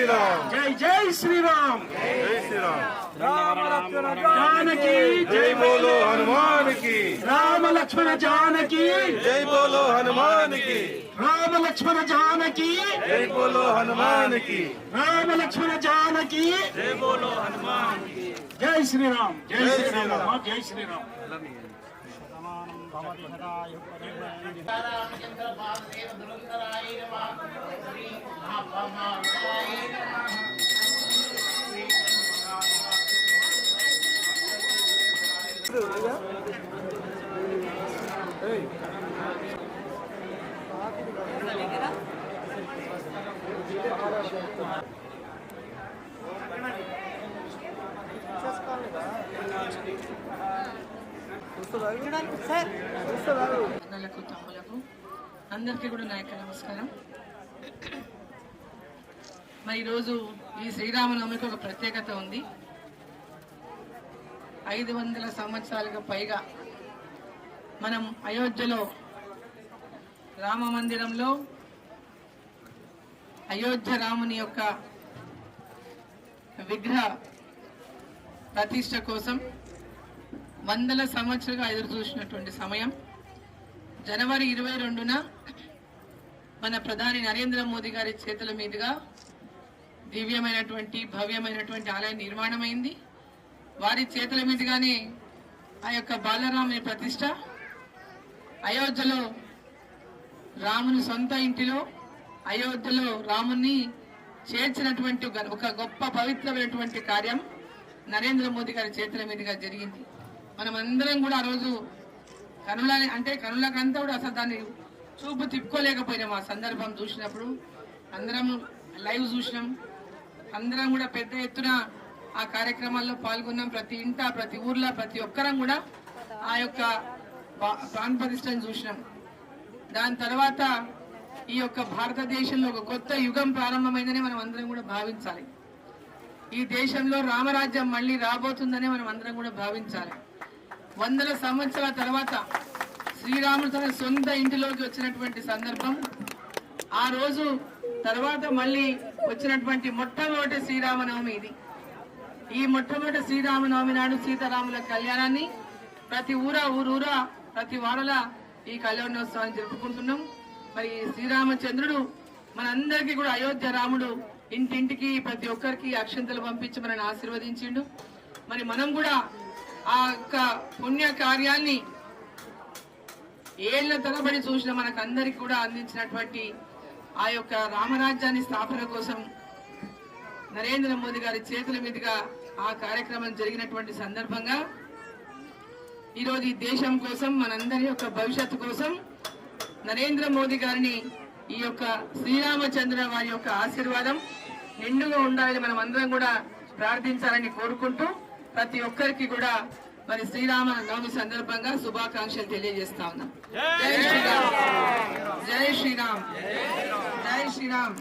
శ్రీరామ్ జై జై శ్రీరామ్ జై శ్రీరామ్ రామ లక్ష్మణ జానకి జై బోలో హనుమాన్ కి రామ లక్ష్మణ జానకి జై బోలో హనుమాన్ కి రామ లక్ష్మణ జానకి జై బోలో హనుమాన్ కి రామ లక్ష్మణ జానకి జై బోలో హనుమాన్ కి జై శ్రీరామ్ జై శ్రీరామ్ జై శ్రీరామ్ అన్నలకు తమ్ములకు అందరికీ కూడా నా యొక్క నమస్కారం. మరి ఈరోజు ఈ శ్రీరామనవమికి ఒక ప్రత్యేకత ఉంది. 500 సంవత్సరాలుగా పైగా మనం అయోధ్యలో రామ మందిరంలో అయోధ్య రాముని యొక్క విగ్రహ ప్రతిష్ట కోసం 100 సంవత్సరాలుగా ఎదురు చూసినటువంటి సమయం జనవరి 22న మన ప్రధాని నరేంద్ర మోదీ గారి చేతుల మీదుగా దివ్యమైనటువంటి భవ్యమైనటువంటి ఆలయం నిర్మాణమైంది. వారి చేతుల మీదుగానే ఆ యొక్క బాలరాముని ప్రతిష్ట అయోధ్యలో రాముని సొంత ఇంటిలో అయోధ్యలో రాముని చేర్చినటువంటి ఒక గొప్ప పవిత్రమైనటువంటి కార్యం నరేంద్ర మోదీ గారి చేతుల మీదుగా జరిగింది. మనమందరం కూడా ఆ రోజు కనులకంతా కూడా అసలు దాన్ని చూపు తిప్పుకోలేకపోయినాం. ఆ సందర్భం చూసినప్పుడు అందరం లైవ్ చూసినాం. అందరం కూడా పెద్ద ఎత్తున ఆ కార్యక్రమాల్లో పాల్గొన్నాం. ప్రతి ఇంట ప్రతి ఊర్లో ప్రతి ఒక్కరం కూడా ఆ యొక్క ప్రాణ ప్రతిష్టను చూసినాం. దాని తర్వాత ఈ యొక్క భారతదేశంలో ఒక కొత్త యుగం ప్రారంభమైందని మనం అందరం కూడా భావించాలి. ఈ దేశంలో రామరాజ్యం మళ్ళీ రాబోతుందని మనం అందరం కూడా భావించాలి. 100 సంవత్సరాల తర్వాత శ్రీరాముడు తన సొంత ఇంటిలోకి వచ్చినటువంటి సందర్భం. ఆ రోజు తర్వాత మళ్ళీ వచ్చినటువంటి మొట్టమొదటి శ్రీరామనవమి ఇది. ఈ మొట్టమొదటి శ్రీరామనవమి నాడు సీతారాముల కళ్యాణాన్ని ప్రతి ఊరా ప్రతి వాడలా ఈ కళ్యాణోత్సవాన్ని జరుపుకుంటున్నాం. మరి శ్రీరామచంద్రుడు మనందరికీ కూడా అయోధ్య రాముడు ఇంటింటికి ప్రతి ఒక్కరికి అక్షంతలు పంపించి మనల్ని ఆశీర్వదించిండు. మరి మనం కూడా ఆ యొక్క పుణ్య కార్యాన్ని ఏళ్ల తరబడి చూసిన మనకందరికి కూడా అందించినటువంటి ఆ యొక్క రామరాజ్యాన్ని స్థాపన కోసం నరేంద్ర మోదీ గారి చేతుల మీదుగా ఆ కార్యక్రమం జరిగినటువంటి సందర్భంగా ఈరోజు ఈ దేశం కోసం మనందరి యొక్క భవిష్యత్తు కోసం నరేంద్ర మోదీ గారిని ఈ యొక్క శ్రీరామచంద్ర వారి యొక్క ఆశీర్వాదం నిండుగా ఉండాలని మనం అందరం కూడా ప్రార్థించాలని కోరుకుంటూ ప్రతి ఒక్కరికి కూడా మరి శ్రీరామ నవమి సందర్భంగా శుభాకాంక్షలు తెలియజేస్తా ఉన్నాం. జై శ్రీరామ్ జై శ్రీరామ్ జై శ్రీరామ్.